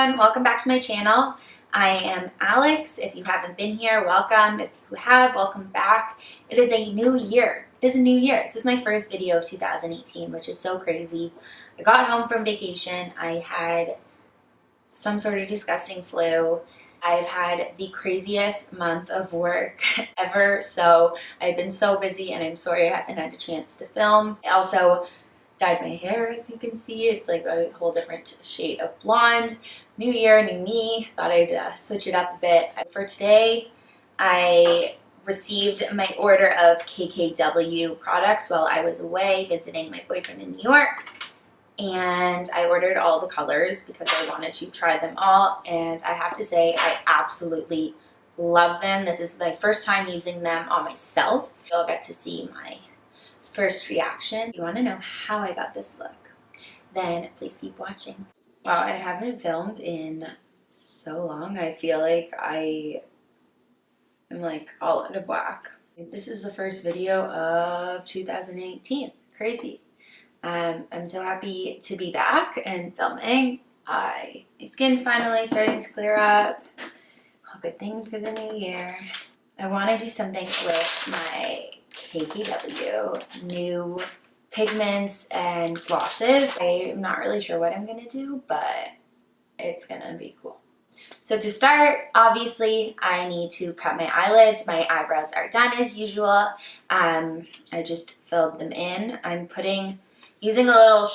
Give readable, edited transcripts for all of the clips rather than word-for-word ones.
everyone, welcome back to my channel. I am Alex. If you haven't been here, welcome. If you have, welcome back. It is a new year. It is a new year. This is my first video of 2018, which is so crazy. I got home from vacation. I had some sort of disgusting flu. I've had the craziest month of work ever, so I've been so busy and I'm sorry I haven't had a chance to film. I also dyed my hair, as you can see. It's like a whole different shade of blonde. New year, new me. Thought I'd switch it up a bit. For today, I received my order of KKW products while I was away visiting my boyfriend in New York. And I ordered all the colors because I wanted to try them all. And I have to say, I absolutely love them. This is my first time using them on myself. You'll get to see my first reaction. If you want to know how I got this look, then please keep watching. Wow, I haven't filmed in so long. I feel like I am like all out of whack. This is the first video of 2018. Crazy. I'm so happy to be back and filming. My skin's finally starting to clear up. All good things for the new year. I want to do something with my KKW new pigments and glosses. I'm not really sure what I'm gonna do, but it's gonna be cool. So to start, obviously, I need to prep my eyelids. My eyebrows are done as usual. I just filled them in. I'm using a little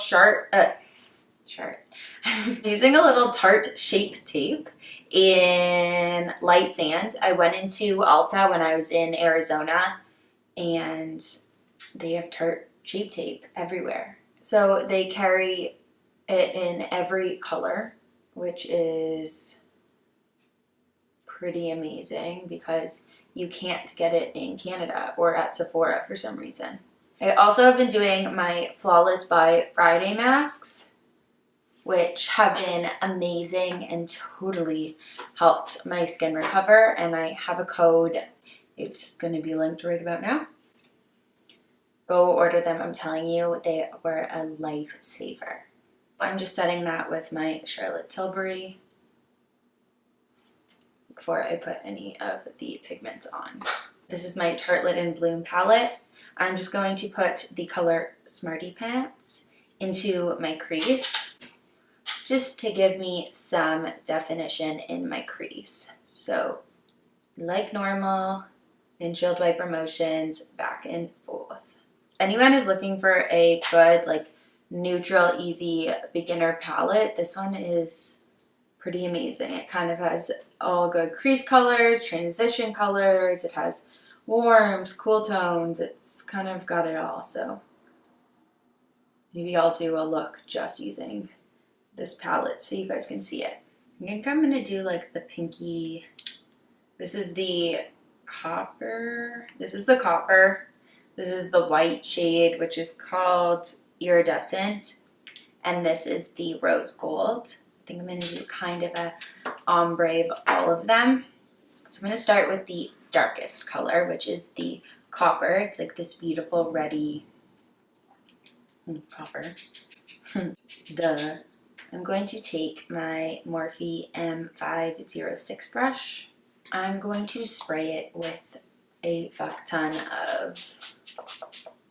using a little Tarte shape tape in light sand. I went into Ulta when I was in Arizona, and they have Tarte shape tape everywhere. So they carry it in every color, which is pretty amazing because you can't get it in Canada or at Sephora for some reason. I also have been doing my Flawless by Friday masks, which have been amazing and totally helped my skin recover. And I have a code. It's going to be linked right about now. Go order them. I'm telling you, they were a lifesaver. I'm just setting that with my Charlotte Tilbury before I put any of the pigments on. This is my Tartelette in Bloom palette. I'm just going to put the color Smarty Pants into my crease just to give me some definition in my crease. So like normal, windshield wiper motions, back and forth. Anyone is looking for a good, like, neutral, easy beginner palette, this one is pretty amazing. It kind of has all good crease colors, transition colors, it has warms, cool tones, it's kind of got it all. So maybe I'll do a look just using this palette so you guys can see it. I think I'm gonna do like the pinky, this is the copper, this is the white shade, which is called Iridescent, and this is the rose gold. I think I'm going to do kind of a ombre of all of them. So I'm going to start with the darkest color, which is the copper. It's like this beautiful reddy copper. Duh. I'm going to take my Morphe M506 brush. I'm going to spray it with a fuck ton of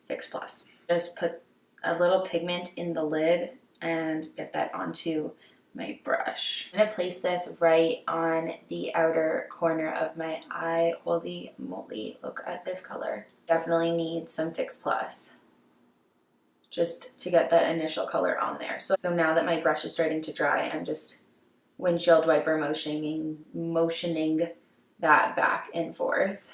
Fix Plus. Just put a little pigment in the lid and get that onto my brush. I'm gonna place this right on the outer corner of my eye. Holy moly, look at this color. Definitely need some Fix Plus just to get that initial color on there. So now that my brush is starting to dry, I'm just windshield wiper motioning that back and forth.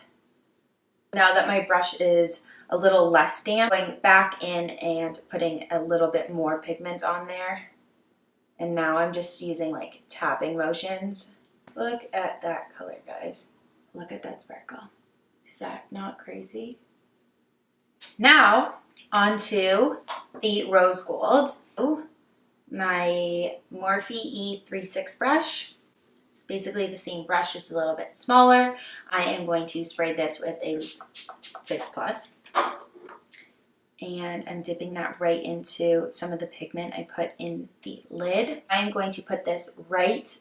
Now that my brush is a little less damp, going back in and putting a little bit more pigment on there. And now I'm just using like tapping motions. Look at that color, guys. Look at that sparkle. Is that not crazy? Now, onto the rose gold. Ooh, my Morphe E36 brush. Basically the same brush, just a little bit smaller. I am going to spray this with a Fix Plus. and I'm dipping that right into some of the pigment I put in the lid. I'm going to put this right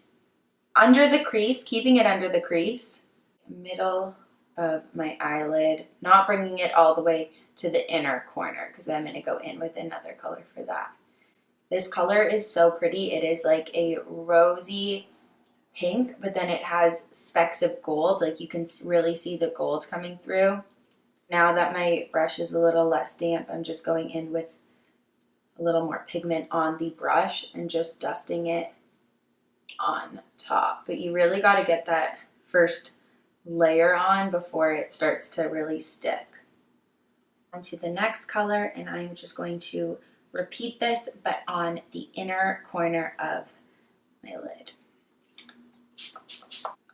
under the crease, keeping it under the crease, middle of my eyelid, not bringing it all the way to the inner corner because I'm going to go in with another color for that. This color is so pretty. It is like a rosy pink, but then it has specks of gold. Like you can really see the gold coming through. Now that my brush is a little less damp, I'm just going in with a little more pigment on the brush and just dusting it on top. But you really got to get that first layer on before it starts to really stick. On to the next color, and I'm just going to repeat this, but on the inner corner of my lid.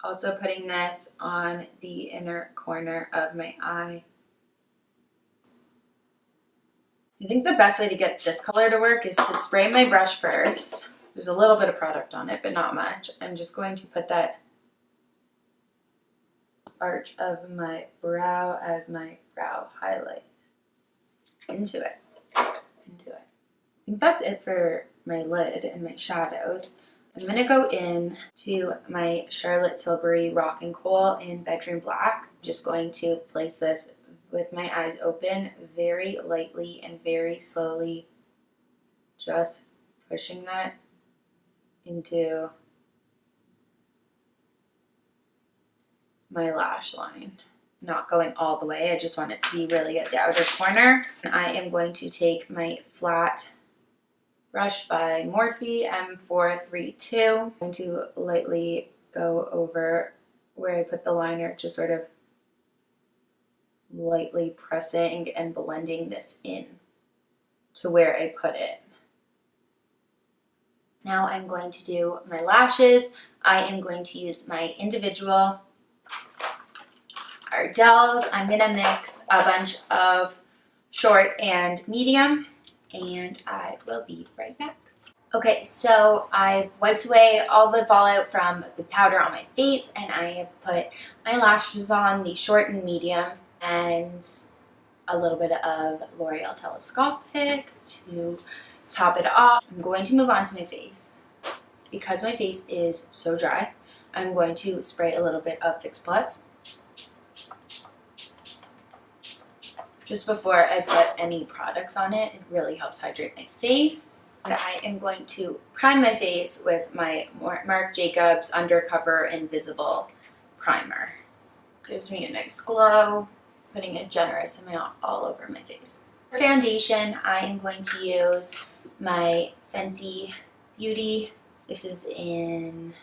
Also putting this on the inner corner of my eye. I think the best way to get this color to work is to spray my brush first. There's a little bit of product on it, but not much. I'm just going to put that arch of my brow as my brow highlight into it. I think that's it for my lid and my shadows. I'm going to go in to my Charlotte Tilbury Rockin' Kohl in Bedroom Black. I'm just going to place this with my eyes open, very lightly and very slowly, just pushing that into my lash line. Not going all the way, I just want it to be really at the outer corner. And I am going to take my flat brush by Morphe M432. I'm going to lightly go over where I put the liner, just sort of lightly pressing and blending this in to where I put it. Now I'm going to do my lashes. I am going to use my individual Ardell's. I'm going to mix a bunch of short and medium, and I will be right back. Okay, so I wiped away all the fallout from the powder on my face, and I have put my lashes on, the short and medium, and a little bit of L'Oreal Telescopic to top it off. I'm going to move on to my face. Because my face is so dry, I'm going to spray a little bit of Fix Plus just before I put any products on it. It really helps hydrate my face. And I am going to prime my face with my Marc Jacobs Undercover Invisible Primer. Gives me a nice glow, putting a generous amount all over my face. For foundation, I am going to use my Fenty Beauty. This is in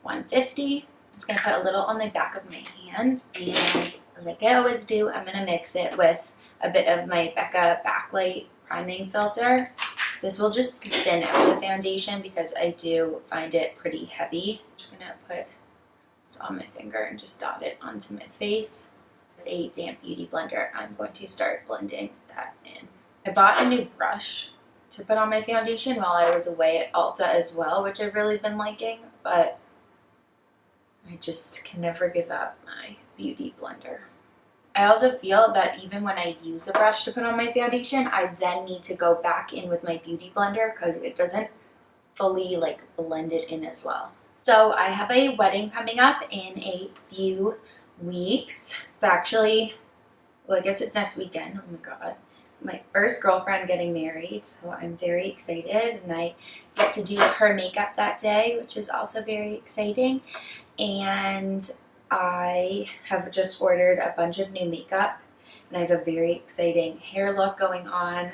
150. I'm just going to put a little on the back of my hand, and like I always do, I'm going to mix it with a bit of my Becca Backlight Priming Filter. This will just thin out the foundation because I do find it pretty heavy. I'm just going to put this on my finger and just dot it onto my face. With a damp beauty blender, I'm going to start blending that in. I bought a new brush to put on my foundation while I was away at Ulta as well, which I've really been liking, but I just can never give up my beauty blender. I also feel that even when I use a brush to put on my foundation, I then need to go back in with my beauty blender because it doesn't fully like blend it in as well. So I have a wedding coming up in a few weeks. It's actually, well, I guess it's next weekend. Oh my God. It's my first girlfriend getting married, so I'm very excited, and I get to do her makeup that day, which is also very exciting. And I have just ordered a bunch of new makeup, and I have a very exciting hair look going on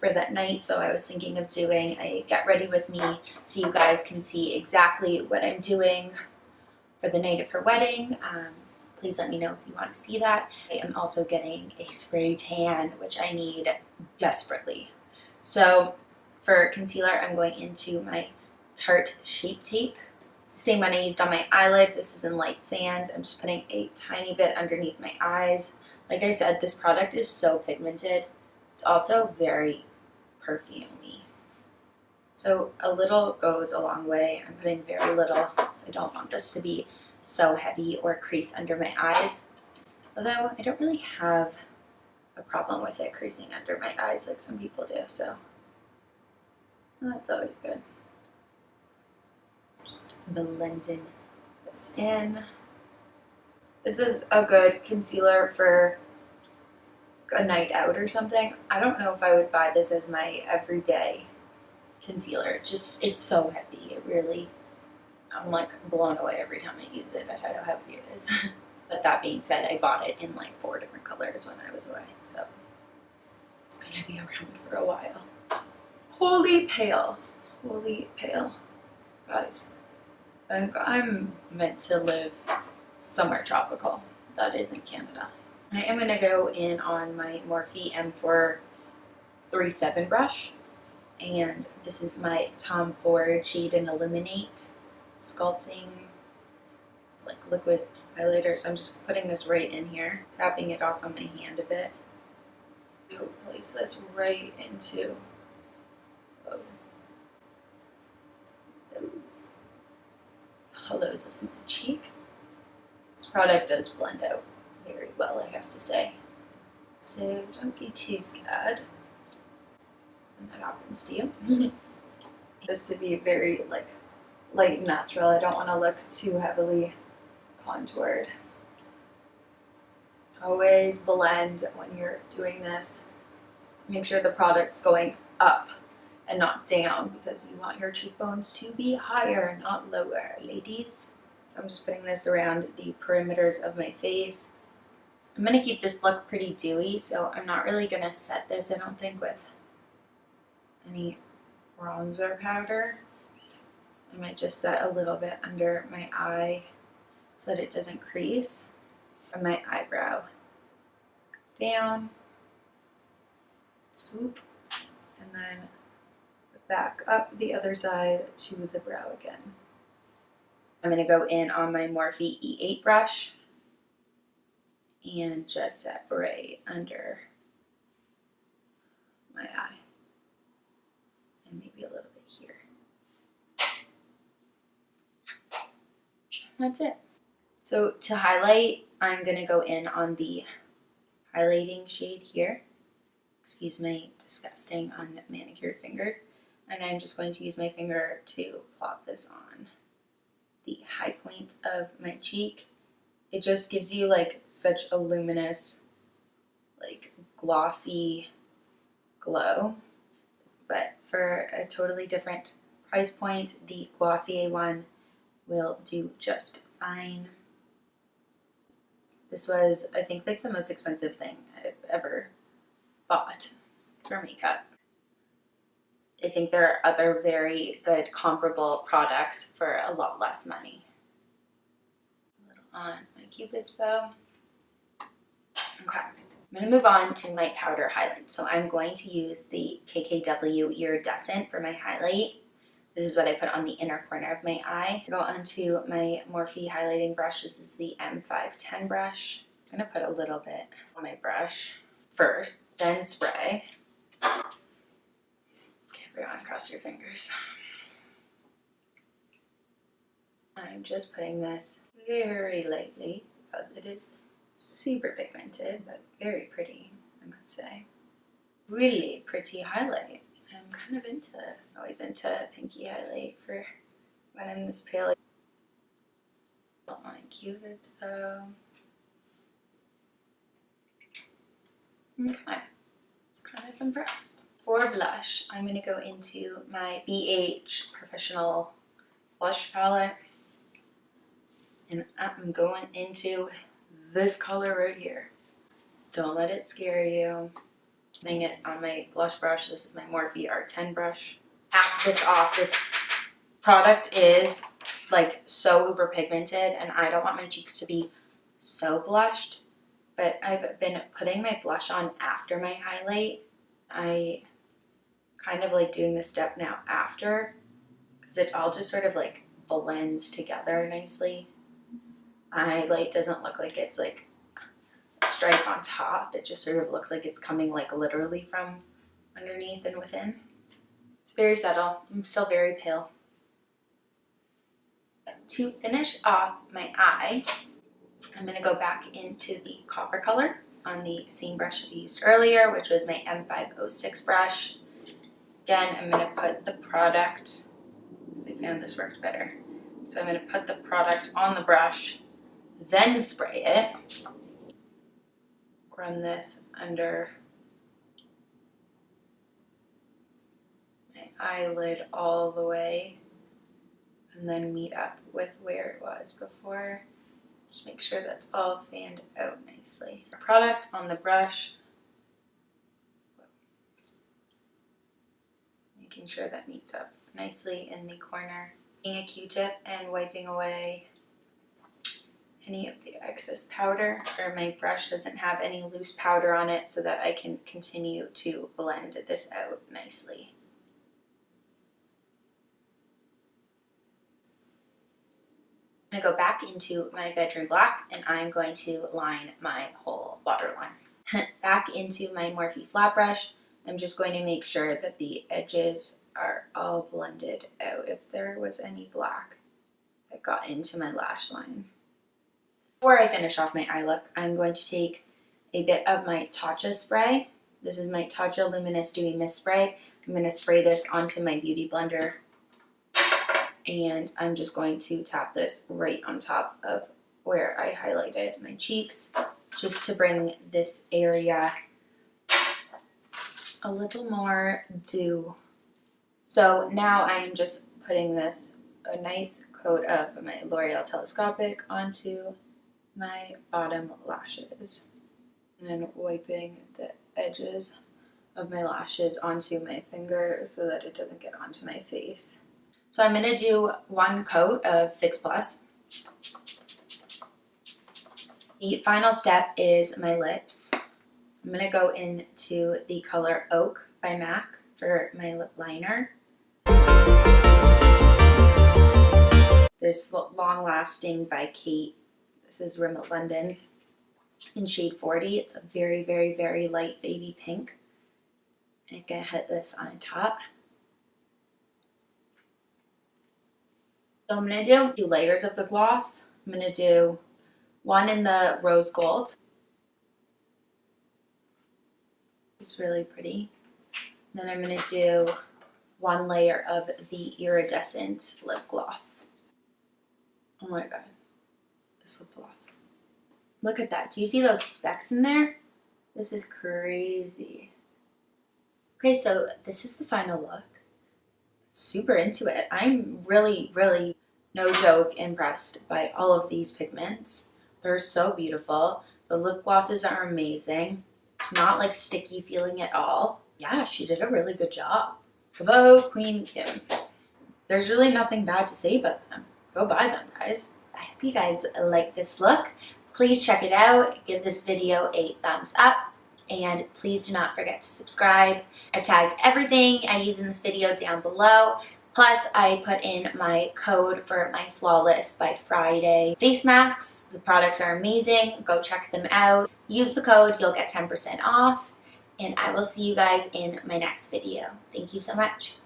for that night, so I was thinking of doing a get ready with me so you guys can see exactly what I'm doing for the night of her wedding. Please let me know if you want to see that. I am also getting a spray tan, which I need desperately. So for concealer, I'm going into my Tarte Shape Tape. Same one I used on my eyelids. This is in Light Sand. I'm just putting a tiny bit underneath my eyes. Like I said, this product is so pigmented. It's also very perfumey. So a little goes a long way. I'm putting very little, so I don't want this to be so heavy or crease under my eyes. Although I don't really have a problem with it creasing under my eyes like some people do, so that's always good. Just blending this in. This is a good concealer for a night out or something. I don't know if I would buy this as my everyday concealer. It's so heavy. It really, I'm like blown away every time I use it at how heavy it is. But that being said, I bought it in like 4 different colors when I was away, so it's gonna be around for a while. Holy pale. Holy pale. Guys, I'm meant to live somewhere tropical that isn't Canada. I am going to go in on my Morphe M437 brush, and this is my Tom Ford Shade and Illuminate sculpting like liquid highlighter. So I'm just putting this right in here, tapping it off on my hand a bit. To place this right into the hollows of my cheek. This product does blend out very well, I have to say. So don't be too scared when that happens to you. This to be very like light and natural. I don't want to look too heavily contoured. Always blend when you're doing this. Make sure the product's going up and not down, because you want your cheekbones to be higher, not lower, ladies. I'm just putting this around the perimeters of my face. I'm going to keep this look pretty dewy, so I'm not really going to set this, I don't think, with any bronzer powder. I might just set a little bit under my eye so that it doesn't crease. From my eyebrow down, swoop, and then back up the other side to the brow again. I'm going to go in on my Morphe E8 brush and just separate under my eye and maybe a little bit here. That's it. So to highlight, I'm going to go in on the highlighting shade here. Excuse my disgusting unmanicured fingers. And I'm just going to use my finger to plop this on the high point of my cheek. It just gives you like such a luminous, like glossy glow. But for a totally different price point, the Glossier one will do just fine. This was, I think, like the most expensive thing I've ever bought for makeup. I think there are other very good comparable products for a lot less money. A little on my Cupid's bow. Okay, I'm going to move on to my powder highlight. So I'm going to use the KKW Iridescent for my highlight. This is what I put on the inner corner of my eye. I go onto my Morphe highlighting brush. This is the M510 brush. I'm going to put a little bit on my brush first, then spray. Everyone, cross your fingers. I'm just putting this very lightly because it is super pigmented, but very pretty, I must say. Really pretty highlight. I'm kind of always into pinky highlight for when I'm this pale. My Cupid's bow. Okay, kind of impressed. For blush, I'm going to go into my BH Professional Blush Palette. And I'm going into this color right here. Don't let it scare you. Putting it on my blush brush. This is my Morphe R10 brush. Tap this off. This product is like so uber pigmented, and I don't want my cheeks to be so blushed. But I've been putting my blush on after my highlight. I kind of like doing this step now after, because it all just sort of like blends together nicely. My highlight doesn't look like it's like a stripe on top. It just sort of looks like it's coming like literally from underneath and within. It's very subtle. I'm still very pale. To finish off my eye, I'm going to go back into the copper color. on the same brush I used earlier, which was my M506 brush. Again, I'm going to put the product, because I found this worked better. So I'm going to put the product on the brush, then spray it. Run this under my eyelid all the way, and then meet up with where it was before. Just make sure that's all fanned out nicely. Product on the brush. Making sure that meets up nicely in the corner. Taking a Q-tip and wiping away any of the excess powder, or my brush doesn't have any loose powder on it, so that I can continue to blend this out nicely. I'm going to go back into my bedroom black, and I'm going to line my whole waterline. Back into my Morphe flat brush, I'm just going to make sure that the edges are all blended out if there was any black that got into my lash line. Before I finish off my eye look, I'm going to take a bit of my TATCHA spray. This is my TATCHA Luminous Dewy Mist Spray. I'm going to spray this onto my beauty blender, and I'm just going to tap this right on top of where I highlighted my cheeks, just to bring this area a little more dew. So now I am just putting this, a nice coat of my L'Oreal Telescopic onto my bottom lashes, and then wiping the edges of my lashes onto my finger so that it doesn't get onto my face. So I'm going to do one coat of Fix Plus. The final step is my lips. I'm going to go into the color Oak by MAC for my lip liner. This Long Lasting by Kate. This is Rimmel London in shade 40. It's a very, very, very light baby pink. And I'm going to hit this on top. So I'm going to do 2 layers of the gloss. I'm going to do one in the rose gold. It's really pretty. Then I'm going to do 1 layer of the iridescent lip gloss. Oh my god. This lip gloss. Look at that. Do you see those specks in there? This is crazy. Okay, so this is the final look. Super into it. I'm really, really, no joke, impressed by all of these pigments. They're so beautiful. The lip glosses are amazing. Not like sticky feeling at all. Yeah, she did a really good job. Bravo, Queen Kim. There's really nothing bad to say about them. Go buy them, guys. I hope you guys like this look. Please check it out. Give this video a thumbs up. And please do not forget to subscribe. I've tagged everything I use in this video down below. Plus, I put in my code for my Flawless by Friday face masks. The products are amazing. Go check them out. Use the code. You'll get 10% off. And I will see you guys in my next video. Thank you so much.